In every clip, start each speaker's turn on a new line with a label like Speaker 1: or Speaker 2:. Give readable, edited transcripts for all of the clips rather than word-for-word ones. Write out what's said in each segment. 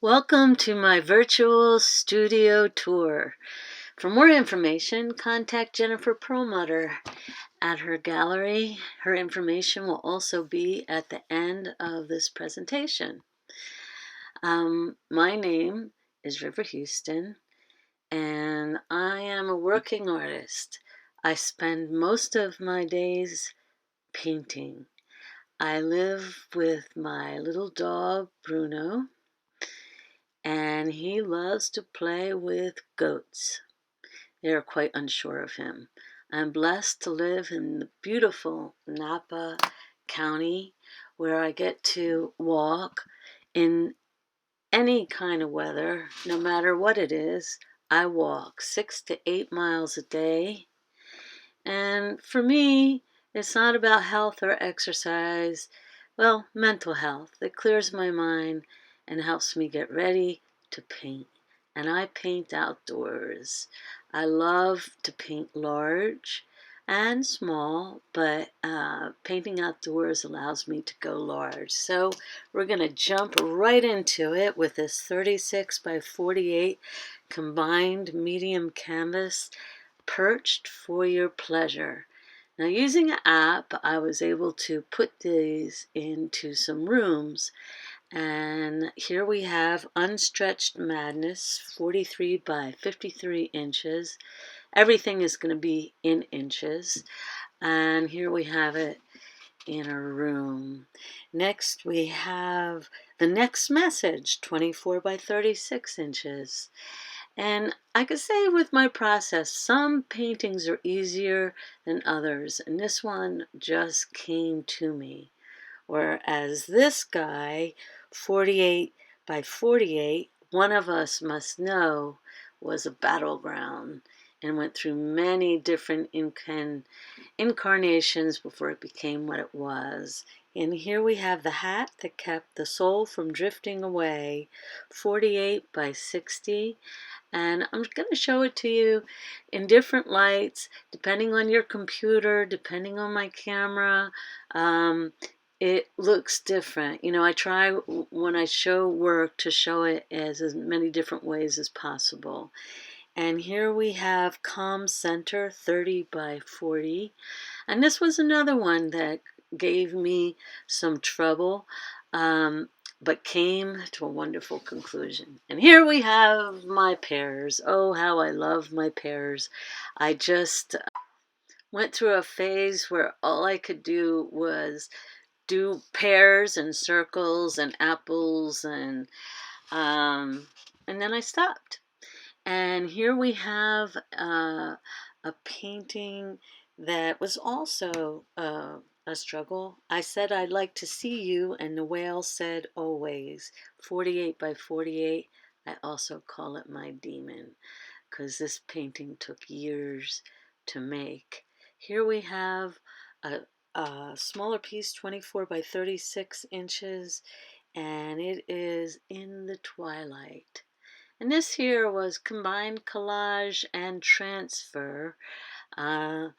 Speaker 1: Welcome to my virtual studio tour. For more information, contact Jennifer Perlmutter at her gallery. Her information will also be at the end of this presentation. My name is River Huston, and I am a working artist. I spend most of my days painting. I live with my little dog, Bruno, and he loves to play with goats. They are quite unsure of him. I'm blessed to live in the beautiful Napa County where I get to walk in any kind of weather, no matter what it is. I walk 6 to 8 miles a day. And for me, it's not about health or exercise. Well, mental health. It clears my mind and helps me get ready to paint. And I paint outdoors. I love to paint large and small, but painting outdoors allows me to go large. So we're going to jump right into it with this 36 by 48 combined medium canvas, perched for your pleasure. Now, using an app, I was able to put these into some rooms, and here we have Unstretched Madness, 43 by 53 inches. Everything is going to be in inches, and here we have it in a room. Next, we have The Next Message, 24 by 36 inches. And I could say with my process, some paintings are easier than others, and this one just came to me. Whereas this guy, 48 by 48, one of us must know, was a battleground and went through many different incarnations before it became what it was. And here we have the hat that kept the soul from drifting away, 48 by 60. And I'm going to show it to you in different lights, depending on your computer, depending on my camera. It looks different. You know, I try when I show work to show it as many different ways as possible. And here we have Calm Center, 30 by 40. And this was another one that gave me some trouble. But came to a wonderful conclusion. And here we have my pears. Oh, how I love my pears. I just went through a phase where all I could do was do pears and circles and apples, and then I stopped. And here we have a painting that was also a struggle. I said I'd like to see you, and the whale said always. 48 by 48. I also call it my demon, because this painting took years to make. Here we have a smaller piece, 24 by 36 inches, and it is in the twilight. And this here was combined collage and transfer, and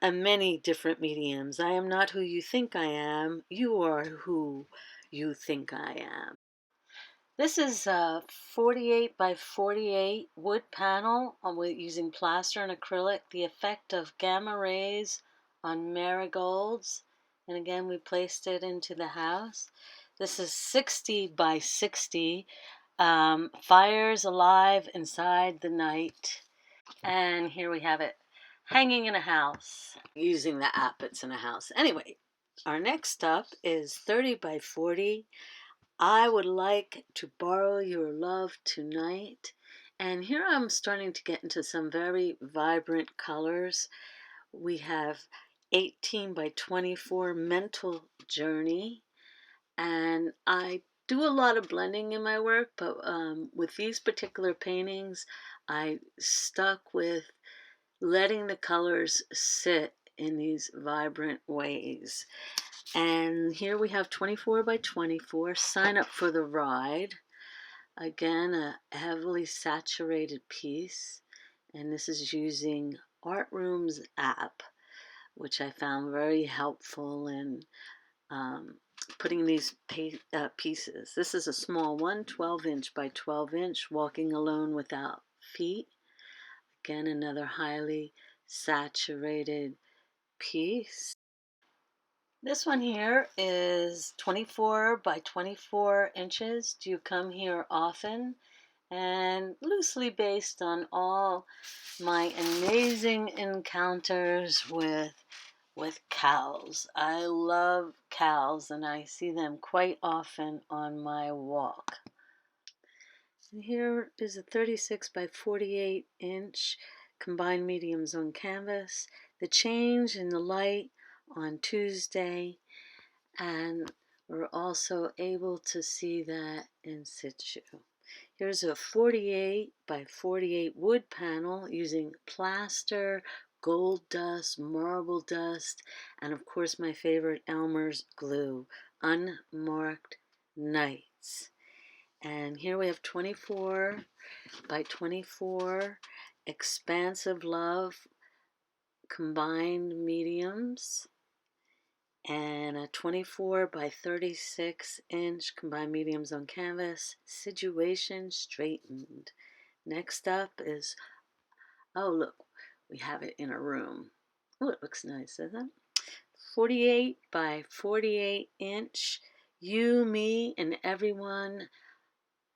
Speaker 1: many different mediums. I am not who you think I am. You are who you think I am. This is a 48 by 48 wood panel using plaster and acrylic. The effect of gamma rays on marigolds. And again, we placed it into the house. This is 60 by 60. Fires alive inside the night. And here we have it hanging in a house. Using the app, it's in a house. Anyway, our next up is 30 by 40. I would like to borrow your love tonight. And here I'm starting to get into some very vibrant colors. We have 18 by 24 mental journey. And I do a lot of blending in my work, but with these particular paintings, I stuck with letting the colors sit in these vibrant ways. And here we have 24 by 24, Sign Up for the Ride. Again, a heavily saturated piece. And this is using Art Room's app, which I found very helpful in putting these pieces. This is a small one, 12-inch by 12-inch, walking alone without feet. Again, another highly saturated piece. This one here is 24 by 24 inches. Do you come here often? And loosely based on all my amazing encounters with cows. I love cows and I see them quite often on my walk. And here is a 36 by 48 inch combined mediums on canvas. The change in the light on Tuesday, and we're also able to see that in situ. Here's a 48 by 48 wood panel using plaster, gold dust, marble dust, and of course my favorite Elmer's glue, unmarked nights. And here we have 24 by 24 expansive love combined mediums, and a 24 by 36 inch combined mediums on canvas, situation straightened. Next up is, oh look, we have it in a room. Oh, it looks nice, doesn't it? 48 by 48 inch, you, me, and everyone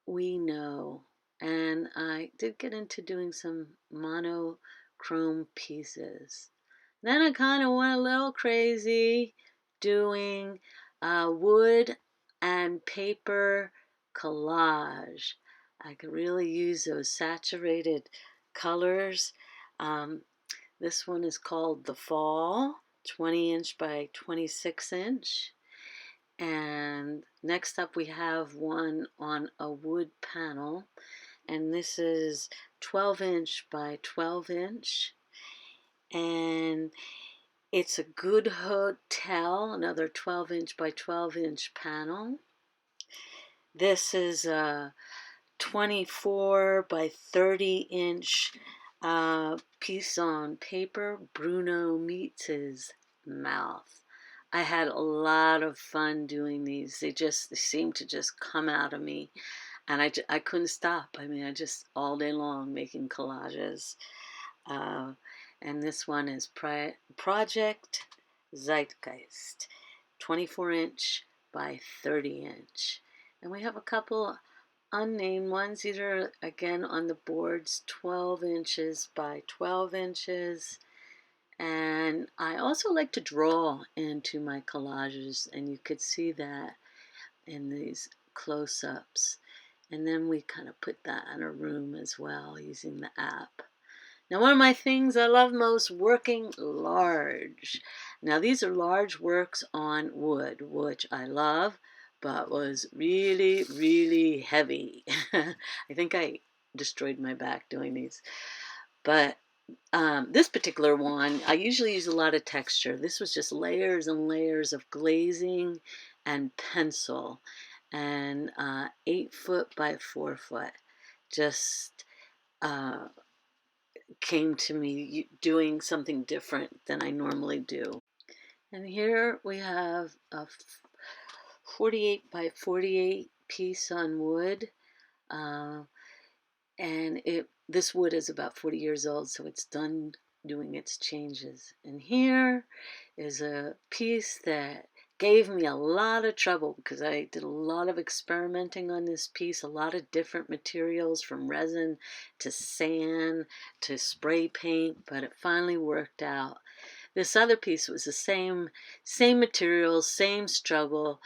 Speaker 1: we know. And I did get into doing some monochrome pieces. Then I kind of went a little crazy doing wood and paper collage. I could really use those saturated colors. This one is called The Fall, 20 inch by 26 inch. And next up we have one on a wood panel, and this is 12 inch by 12 inch. And it's a good hotel, another 12 inch by 12 inch panel. This is a 24 by 30 inch piece on paper. Bruno meets his mouth. I had a lot of fun doing these. They seemed to just come out of me, and I couldn't stop. I mean, I just all day long making collages. And this one is Project Zeitgeist, 24 inch by 30 inch. And we have a couple unnamed ones. These are, again, on the boards, 12 inches by 12 inches. And I also like to draw into my collages, and you could see that in these close-ups. And then we kind of put that in a room as well using the app. Now, one of my things I love most, working large. Now, these are large works on wood, which I love, but was really, really heavy. I think I destroyed my back doing these. But this particular one, I usually use a lot of texture. This was just layers and layers of glazing and pencil, and 8 foot by 4 foot. Just came to me doing something different than I normally do. And here we have a 48 by 48 piece on wood. And this wood is about 40 years old, so it's done doing its changes. And here is a piece that gave me a lot of trouble because I did a lot of experimenting on this piece, a lot of different materials from resin to sand to spray paint, but it finally worked out. This other piece was the same materials, same struggle,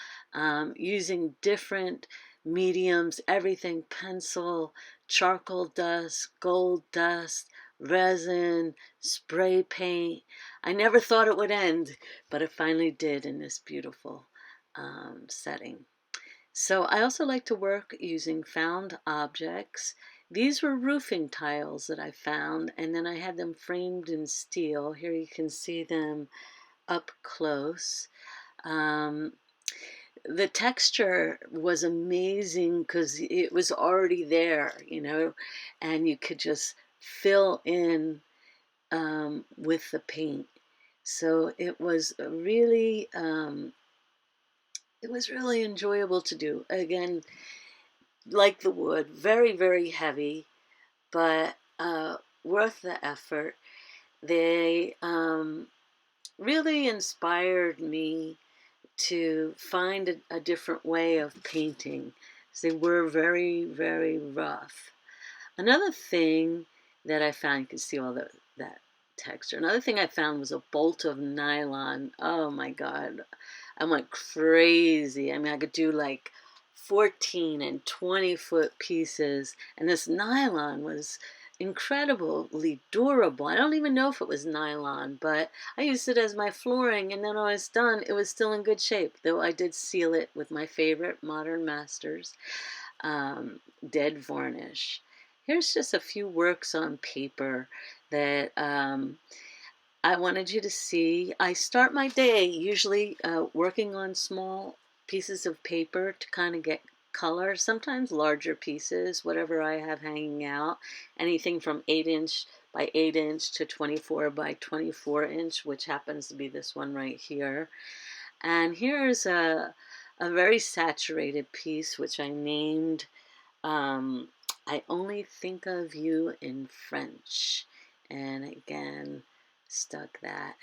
Speaker 1: using different mediums, everything, pencil, charcoal dust, gold dust, resin, spray paint. I never thought it would end, but it finally did in this beautiful setting. So I also like to work using found objects. These were roofing tiles that I found, and then I had them framed in steel. Here you can see them up close. The texture was amazing because it was already there, and you could just fill in with the paint. So it was really it was really enjoyable to do. Again, like the wood, very, very heavy, but worth the effort. They really inspired me to find a different way of painting. They were very, very rough. Another thing that I found, you can see all that texture. Another thing I found was a bolt of nylon. Oh my God. I went crazy. I mean, I could do like 14 and 20-foot pieces, and this nylon was incredibly durable. I don't even know if it was nylon, but I used it as my flooring, and then when I was done, it was still in good shape, though I did seal it with my favorite Modern Masters dead varnish. Here's just a few works on paper that I wanted you to see. I start my day usually working on small pieces of paper to kind of get color, sometimes larger pieces, whatever I have hanging out, anything from 8" by 8" to 24 by 24", which happens to be this one right here. And here's a very saturated piece, which I named I Only Think of You in French. And again, stuck that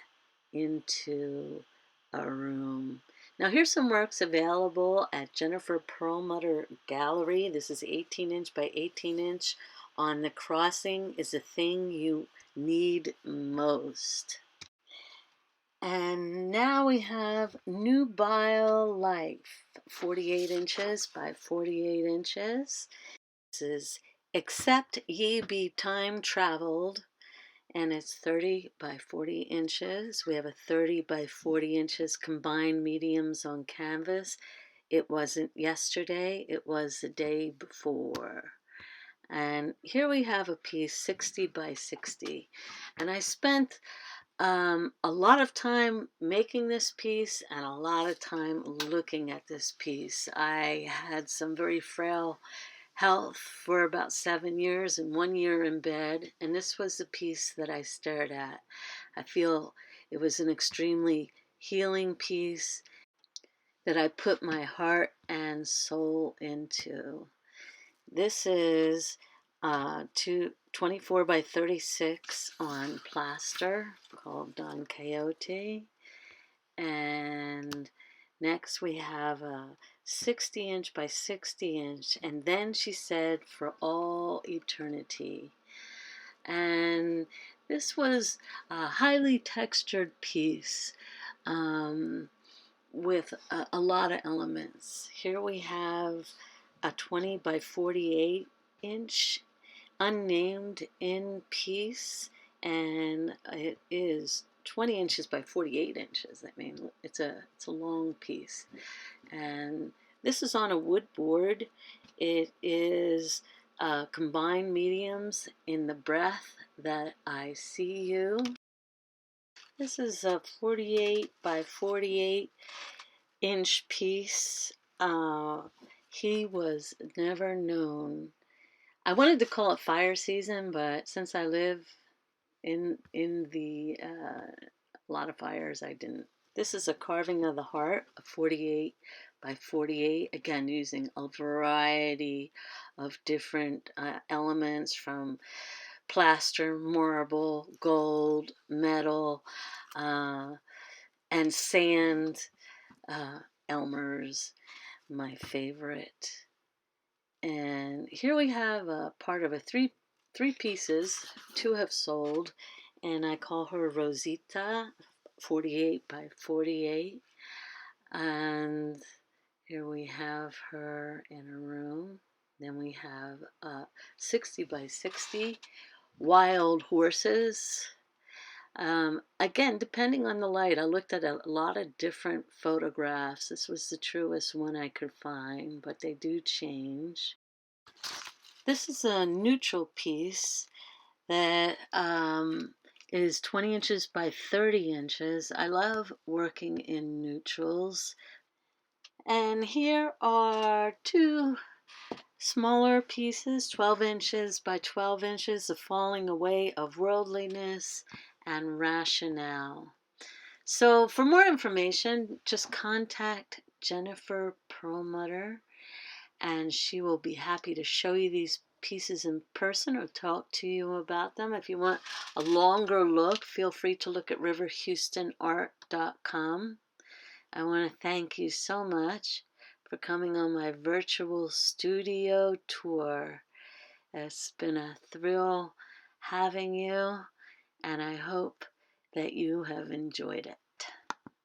Speaker 1: into a room. Now here's some works available at Jennifer Perlmutter Gallery. This is 18" by 18" on The Crossing is the Thing You Need Most. And now we have Nubile Life, 48" by 48". This is Except Ye Be Time Traveled, and it's 30 by 40". We have a 30 by 40" combined mediums on canvas. It wasn't yesterday, it was the day before. And here we have a piece 60 by 60. And I spent a lot of time making this piece and a lot of time looking at this piece. I had some very frail health for about 7 years and 1 year in bed, and this was the piece that I stared at. I feel it was an extremely healing piece that I put my heart and soul into. This is 24 by 36 on plaster called Don Quixote. And next we have a 60" by 60", and then she said, For All Eternity. And this was a highly textured piece with a lot of elements. Here we have a 20 by 48" unnamed in piece, and it is 20" by 48". I mean, it's a long piece, and this is on a wood board. It is combined mediums in The Breath That I See You. This is a 48 by 48" piece. He was never known. I wanted to call it fire season, but since I live in the a lot of fires, I didn't. This is a carving of the heart, a 48 by 48, again using a variety of different elements from plaster, marble, gold, metal, and sand. Elmer's, my favorite. And here we have a part of a three pieces. 2 have sold, and I call her Rosita, 48 by 48. And here we have her in a room. Then we have 60 by 60 wild horses. Again, depending on the light, I looked at a lot of different photographs. This was the truest one I could find, but they do change. This is a neutral piece that is 20" by 30". I love working in neutrals. And here are 2 smaller pieces, 12" by 12". The Falling Away of Worldliness and Rationale. So for more information, just contact Jennifer Perlmutter, and she will be happy to show you these pieces in person or talk to you about them. If you want a longer look, feel free to look at riverhoustonart.com. I want to thank you so much for coming on my virtual studio tour. It's been a thrill having you, and I hope that you have enjoyed it.